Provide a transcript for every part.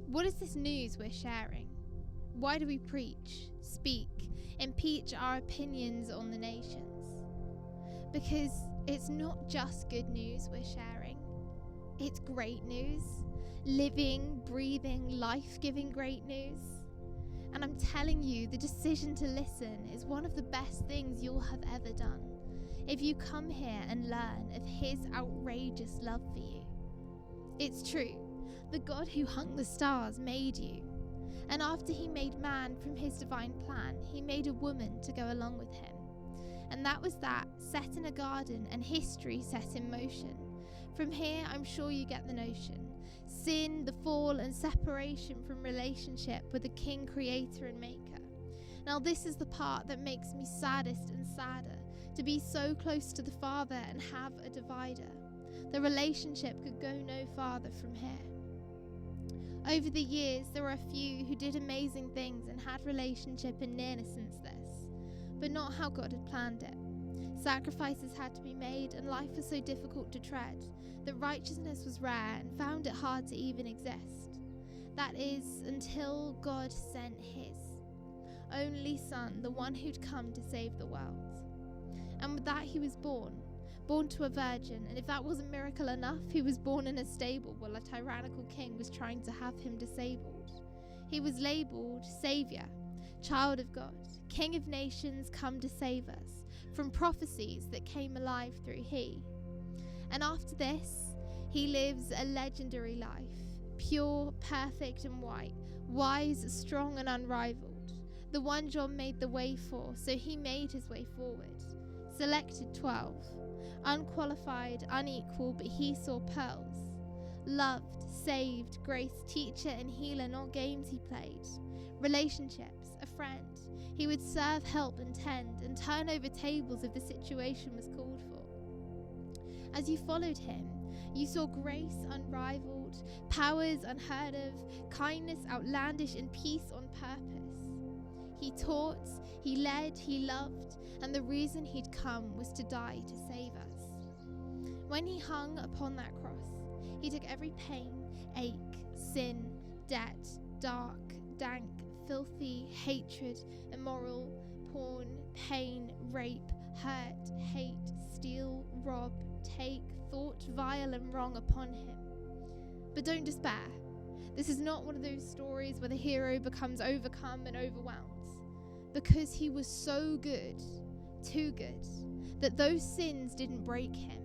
What is this news we're sharing? Why do we preach, speak, impeach our opinions on the nations? Because it's not just good news we're sharing. It's great news. Living, breathing, life-giving great news. And I'm telling you, the decision to listen is one of the best things you'll have ever done. If you come here and learn of his outrageous love for you. It's true. The God who hung the stars made you. And after he made man from his divine plan, he made a woman to go along with him. And that was that, set in a garden and history set in motion. From here, I'm sure you get the notion. Sin, the fall, and separation from relationship with the King, Creator, and Maker. Now this is the part that makes me saddest and sadder, to be so close to the Father and have a divider. The relationship could go no farther from here. Over the years, there were a few who did amazing things and had relationship and nearness since this, but not how God had planned it. Sacrifices had to be made, and life was so difficult to tread that righteousness was rare and found it hard to even exist. That is, until God sent his only Son, the one who'd come to save the world. And with that he was born to a virgin, and if that wasn't miracle enough, he was born in a stable while a tyrannical king was trying to have him disabled. He was labelled Saviour, Child of God, King of nations come to save us from prophecies that came alive through he. And after this, he lives a legendary life, pure, perfect and white, wise, strong and unrivaled. The one John made the way for, so he made his way forward. Selected 12, unqualified, unequal, but he saw pearls. Loved, saved, grace, teacher and healer, not games he played. Relationships, a friend. He would serve, help and tend, and turn over tables if the situation was called for. As you followed him, you saw grace unrivaled, powers unheard of, kindness outlandish, and peace on purpose. He taught, he led, he loved, and the reason he'd come was to die to save us. When he hung upon that cross, he took every pain, ache, sin, debt, dark, dank, filthy, hatred, immoral, porn, pain, rape, hurt, hate, steal, rob, take, thought, vile and wrong upon him. But don't despair. This is not one of those stories where the hero becomes overcome and overwhelmed. Because he was so good, too good, that those sins didn't break him,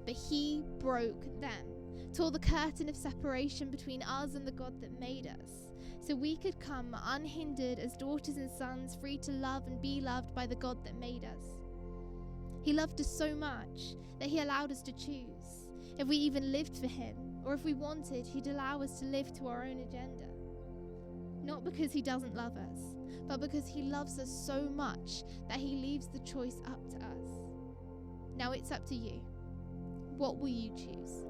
but he broke them, tore the curtain of separation between us and the God that made us, so we could come unhindered as daughters and sons, free to love and be loved by the God that made us. He loved us so much that he allowed us to choose. If we even lived for him, or if we wanted, he'd allow us to live to our own agenda. Not because he doesn't love us, but because he loves us so much that he leaves the choice up to us. Now it's up to you. What will you choose?